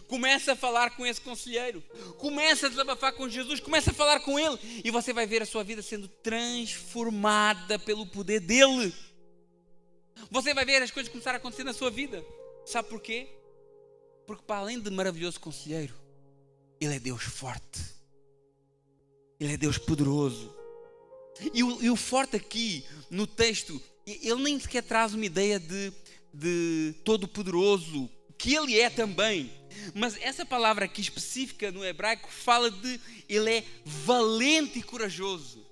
Começa a falar com esse conselheiro. Começa a desabafar com Jesus. Começa a falar com Ele. E você vai ver a sua vida sendo transformada pelo poder dEle. Você vai ver as coisas começar a acontecer na sua vida. Sabe porquê? Porque para além de maravilhoso conselheiro, Ele é Deus forte. Ele é Deus poderoso. E o forte aqui no texto, ele nem sequer traz uma ideia de todo poderoso, que ele é também. Mas essa palavra aqui específica no hebraico fala de ele é valente e corajoso.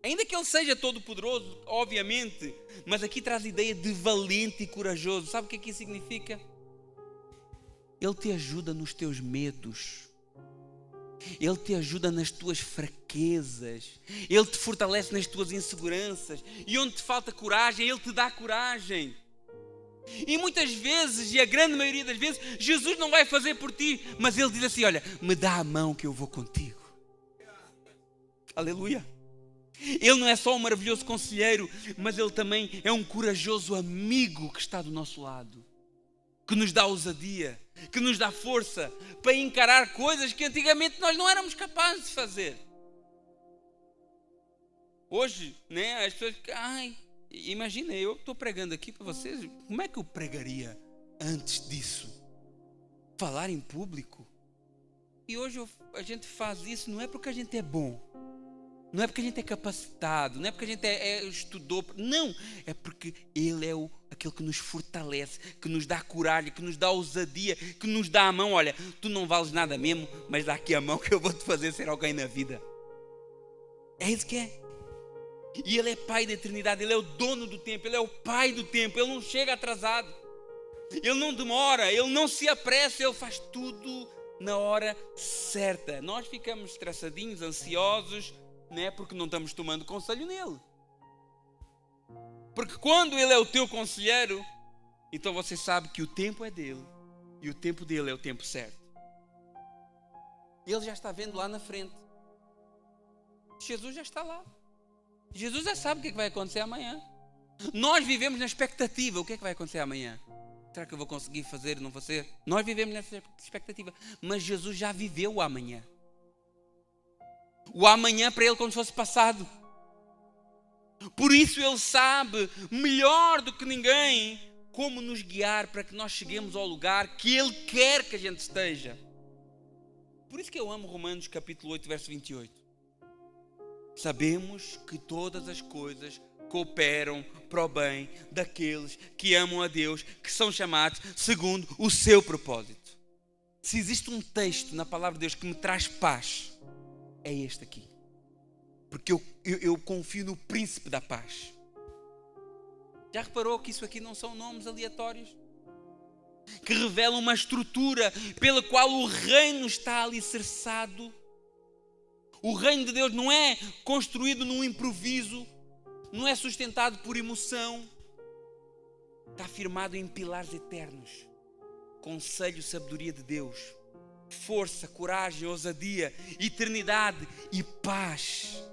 Ainda que ele seja todo poderoso, obviamente, mas aqui traz a ideia de valente e corajoso. Sabe o que aqui significa? Ele te ajuda nos teus medos. Ele te ajuda nas tuas fraquezas. Ele te fortalece nas tuas inseguranças. E onde te falta coragem, Ele te dá coragem. E muitas vezes, e a grande maioria das vezes, Jesus não vai fazer por ti, mas Ele diz assim, olha, me dá a mão que eu vou contigo. Aleluia. Ele não é só um maravilhoso conselheiro, mas Ele também é um corajoso amigo que está do nosso lado, que nos dá ousadia, que nos dá força para encarar coisas que antigamente nós não éramos capazes de fazer. Hoje, né, as pessoas... imagina, eu estou pregando aqui para vocês. Como é que eu pregaria antes disso? Falar em público? E hoje a gente faz isso não é porque a gente é bom, não é porque a gente é capacitado, não é porque a gente estudou, não, é porque Ele é aquele que nos fortalece, que nos dá coragem, que nos dá ousadia, que nos dá a mão. Olha, tu não vales nada mesmo, mas dá aqui a mão que eu vou te fazer ser alguém na vida. É isso que é. E Ele é Pai da eternidade, Ele é o dono do tempo, Ele é o Pai do tempo, Ele não chega atrasado, Ele não demora, Ele não se apressa, Ele faz tudo na hora certa. Nós ficamos estressadinhos, ansiosos, né, porque não estamos tomando conselho nele. Porque quando Ele é o teu conselheiro, então você sabe que o tempo é dele e o tempo dele é o tempo certo. Ele já está vendo lá na frente. Jesus já está lá. Jesus já sabe o que é que vai acontecer amanhã. Nós vivemos na expectativa. O que é que vai acontecer amanhã? Será que eu vou conseguir fazer, não vou ser? Nós vivemos nessa expectativa. Mas Jesus já viveu o amanhã. O amanhã para Ele como se fosse passado. Por isso Ele sabe melhor do que ninguém como nos guiar para que nós cheguemos ao lugar que Ele quer que a gente esteja. Por isso que eu amo Romanos capítulo 8, verso 28. Sabemos que todas as coisas cooperam para o bem daqueles que amam a Deus, que são chamados segundo o seu propósito. Se existe um texto na palavra de Deus que me traz paz, é este aqui. Porque eu confio no príncipe da paz. Já reparou que isso aqui não são nomes aleatórios? Que revelam uma estrutura pela qual o reino está alicerçado. O reino de Deus não é construído num improviso, não é sustentado por emoção. Está firmado em pilares eternos. Conselho, sabedoria de Deus. Força, coragem, ousadia, eternidade e paz.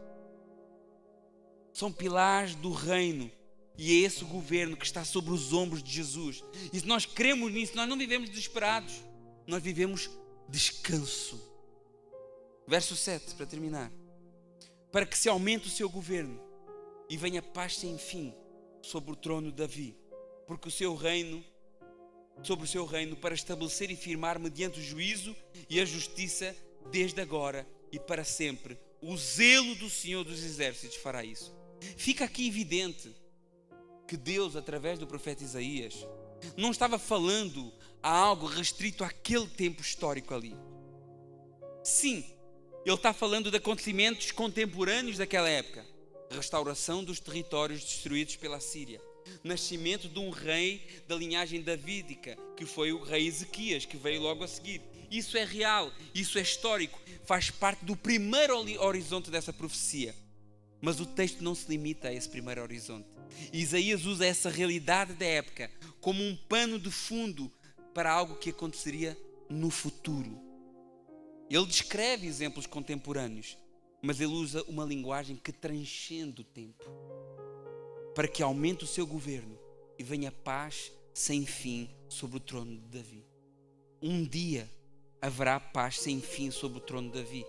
São pilares do reino. E é esse o governo que está sobre os ombros de Jesus. E se nós cremos nisso, nós não vivemos desesperados. Nós vivemos descanso. Verso 7, para terminar. Para que se aumente o seu governo e venha paz sem fim sobre o trono de Davi. Porque o seu reino, sobre o seu reino, para estabelecer e firmar mediante o juízo e a justiça desde agora e para sempre. O zelo do Senhor dos Exércitos fará isso. Fica aqui evidente que Deus, através do profeta Isaías, não estava falando a algo restrito àquele tempo histórico ali. Sim, ele está falando de acontecimentos contemporâneos daquela época. Restauração dos territórios destruídos pela Síria. Nascimento de um rei da linhagem davídica, que foi o rei Ezequias, que veio logo a seguir. Isso é real, isso é histórico, faz parte do primeiro horizonte dessa profecia. Mas o texto não se limita a esse primeiro horizonte. Isaías usa essa realidade da época como um pano de fundo para algo que aconteceria no futuro. Ele descreve exemplos contemporâneos, mas ele usa uma linguagem que transcende o tempo, para que aumente o seu governo e venha paz sem fim sobre o trono de Davi. Um dia haverá paz sem fim sobre o trono de Davi.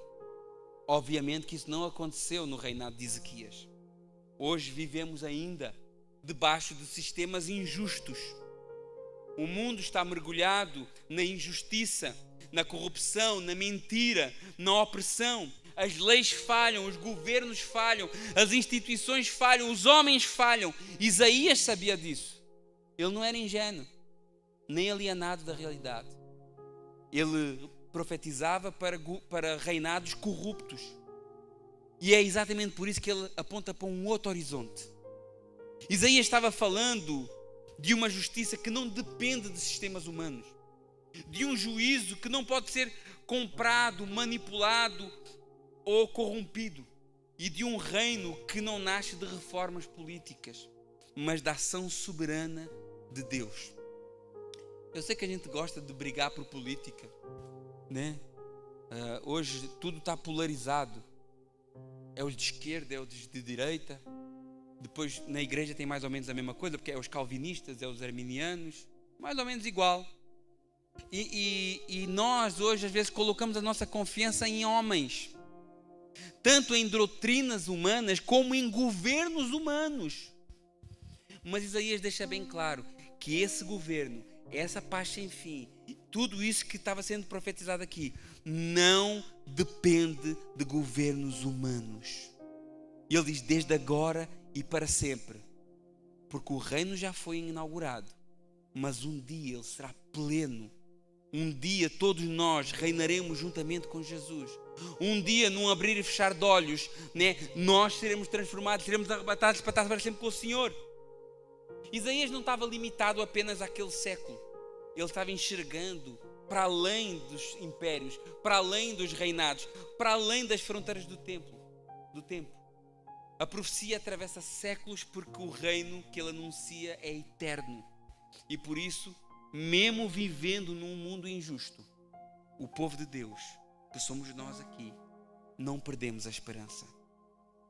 Obviamente que isso não aconteceu no reinado de Ezequias. Hoje vivemos ainda debaixo de sistemas injustos. O mundo está mergulhado na injustiça, na corrupção, na mentira, na opressão. As leis falham, os governos falham, as instituições falham, os homens falham. Isaías sabia disso. Ele não era ingênuo, nem alienado da realidade. Ele profetizava para reinados corruptos. E é exatamente por isso que ele aponta para um outro horizonte. Isaías estava falando de uma justiça que não depende de sistemas humanos, de um juízo que não pode ser comprado, manipulado ou corrompido, e de um reino que não nasce de reformas políticas, mas da ação soberana de Deus. Eu sei que a gente gosta de brigar por política, né? Hoje tudo está polarizado. É os de esquerda, é os de direita. Depois na igreja tem mais ou menos a mesma coisa, porque é os calvinistas, é os arminianos, mais ou menos igual. E nós hoje às vezes colocamos a nossa confiança em homens, tanto em doutrinas humanas como em governos humanos. Mas Isaías deixa bem claro que esse governo, essa paz sem fim, tudo isso que estava sendo profetizado aqui, não depende de governos humanos. Ele diz desde agora e para sempre, porque o reino já foi inaugurado, mas um dia ele será pleno. Um dia todos nós reinaremos juntamente com Jesus. Um dia, num abrir e fechar de olhos, né, nós seremos transformados, seremos arrebatados para estar para sempre com o Senhor. Isaías não estava limitado apenas àquele século. Ele estava enxergando para além dos impérios, para além dos reinados, para além das fronteiras do tempo. A profecia atravessa séculos porque o reino que ele anuncia é eterno. E por isso, mesmo vivendo num mundo injusto, o povo de Deus, que somos nós aqui, não perdemos a esperança.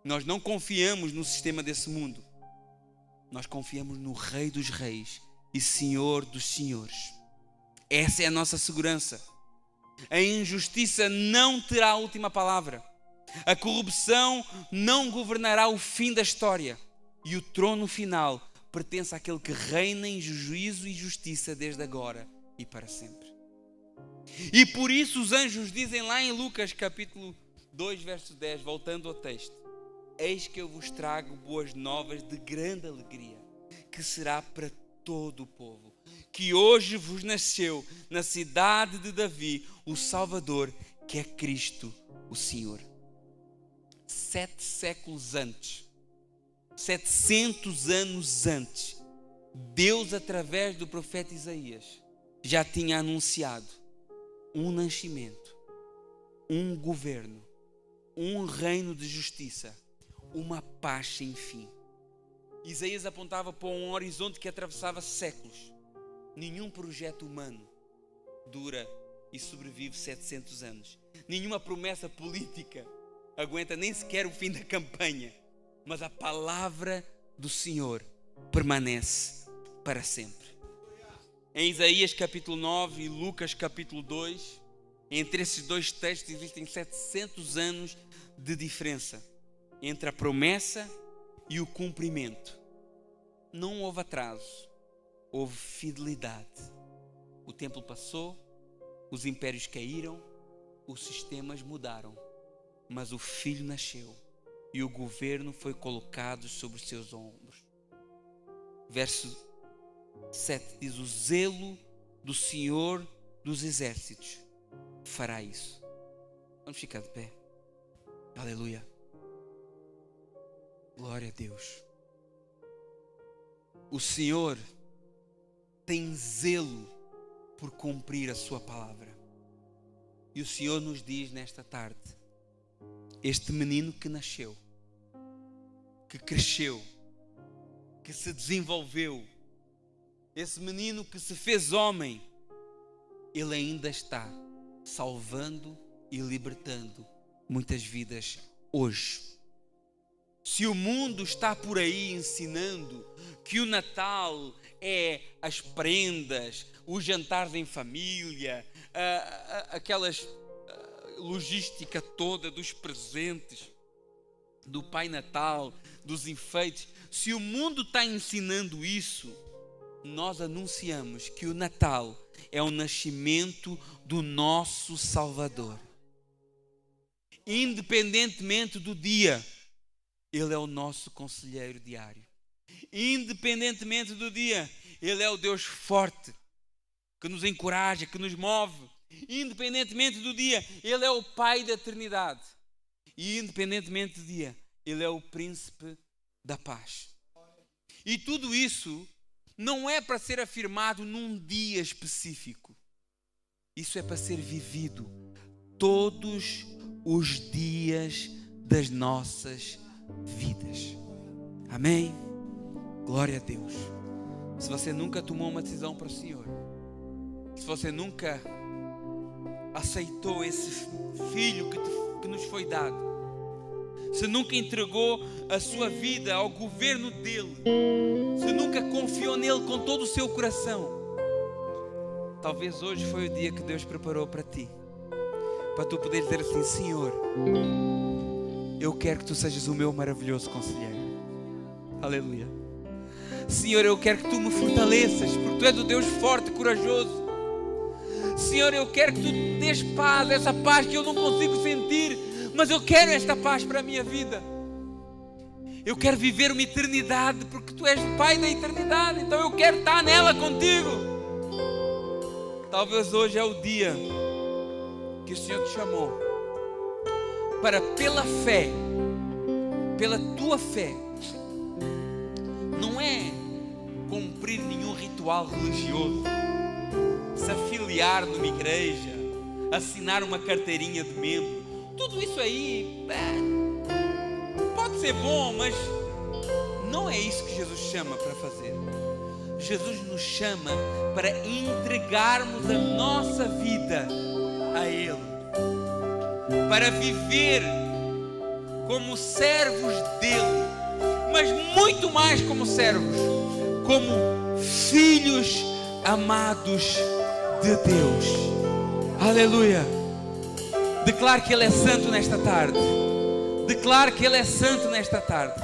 Nós não confiamos no sistema desse mundo. Nós confiamos no Rei dos Reis e Senhor dos Senhores. Essa é a nossa segurança. A injustiça não terá a última palavra. A corrupção não governará o fim da história. E o trono final pertence àquele que reina em juízo e justiça desde agora e para sempre. E por isso os anjos dizem lá em Lucas capítulo 2, verso 10, voltando ao texto: eis que eu vos trago boas novas de grande alegria, que será para todo o povo, que hoje vos nasceu na cidade de Davi o Salvador, que é Cristo o Senhor. 7 séculos antes, 700 anos antes, Deus, através do profeta Isaías, já tinha anunciado um nascimento, um governo, um reino de justiça, uma paz sem fim. Isaías apontava para um horizonte que atravessava séculos. Nenhum projeto humano dura e sobrevive 700 anos. Nenhuma promessa política aguenta nem sequer o fim da campanha. Mas a palavra do Senhor permanece para sempre. Em Isaías capítulo 9 e Lucas capítulo 2, entre esses dois textos existem 700 anos de diferença entre a promessa e o cumprimento. Não houve atraso, houve fidelidade. O templo passou, os impérios caíram, os sistemas mudaram, mas o Filho nasceu e o governo foi colocado sobre os seus ombros. Verso 7 diz: o zelo do Senhor dos Exércitos fará isso. Vamos ficar de pé. Aleluia. Glória a Deus. O Senhor tem zelo por cumprir a sua palavra. E o Senhor nos diz nesta tarde: este menino que nasceu, que cresceu, que se desenvolveu, esse menino que se fez homem, ele ainda está salvando e libertando muitas vidas hoje. Se o mundo está por aí ensinando que o Natal é as prendas, os jantares em família, aquelas logística toda dos presentes, do Pai Natal, dos enfeites, se o mundo está ensinando isso, nós anunciamos que o Natal é o nascimento do nosso Salvador. Independentemente do dia, Ele é o nosso conselheiro diário. Independentemente do dia, Ele é o Deus forte, que nos encoraja, que nos move. Independentemente do dia, Ele é o Pai da eternidade. E independentemente do dia, Ele é o Príncipe da paz. E tudo isso não é para ser afirmado num dia específico. Isso é para ser vivido todos os dias das nossas vidas. Amém? Glória a Deus. Se você nunca tomou uma decisão para o Senhor, se você nunca aceitou esse filho que nos foi dado, se nunca entregou a sua vida ao governo dele, se nunca confiou nele com todo o seu coração, Talvez hoje foi o dia que Deus preparou para ti, para tu poderes dizer assim: Senhor, eu quero que tu sejas o meu maravilhoso conselheiro. Aleluia. Senhor, eu quero que tu me fortaleças, porque tu és o Deus forte e corajoso. Senhor, eu quero que tu dês paz, essa paz que eu não consigo sentir, mas eu quero esta paz para a minha vida. Eu quero viver uma eternidade, porque tu és o Pai da eternidade, então eu quero estar nela contigo. Talvez hoje é o dia que o Senhor te chamou para, pela fé, pela tua fé, não é cumprir nenhum ritual religioso, se afiliar numa igreja, assinar uma carteirinha de membro. Tudo isso aí pode ser bom, mas não é isso que Jesus chama para fazer. Jesus nos chama para entregarmos a nossa vida a Ele, para viver como servos dEle, mas muito mais como servos, como filhos amados de Deus. Aleluia. Declaro que Ele é santo nesta tarde. Declaro que Ele é santo nesta tarde.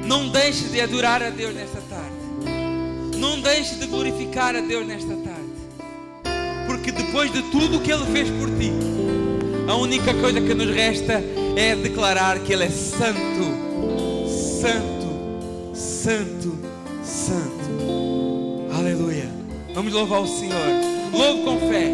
Não deixe de adorar a Deus nesta tarde. Não deixe de glorificar a Deus nesta tarde. Porque depois de tudo o que Ele fez por ti, a única coisa que nos resta é declarar que Ele é santo, santo, santo, santo. Aleluia. Vamos louvar o Senhor. Louve com fé.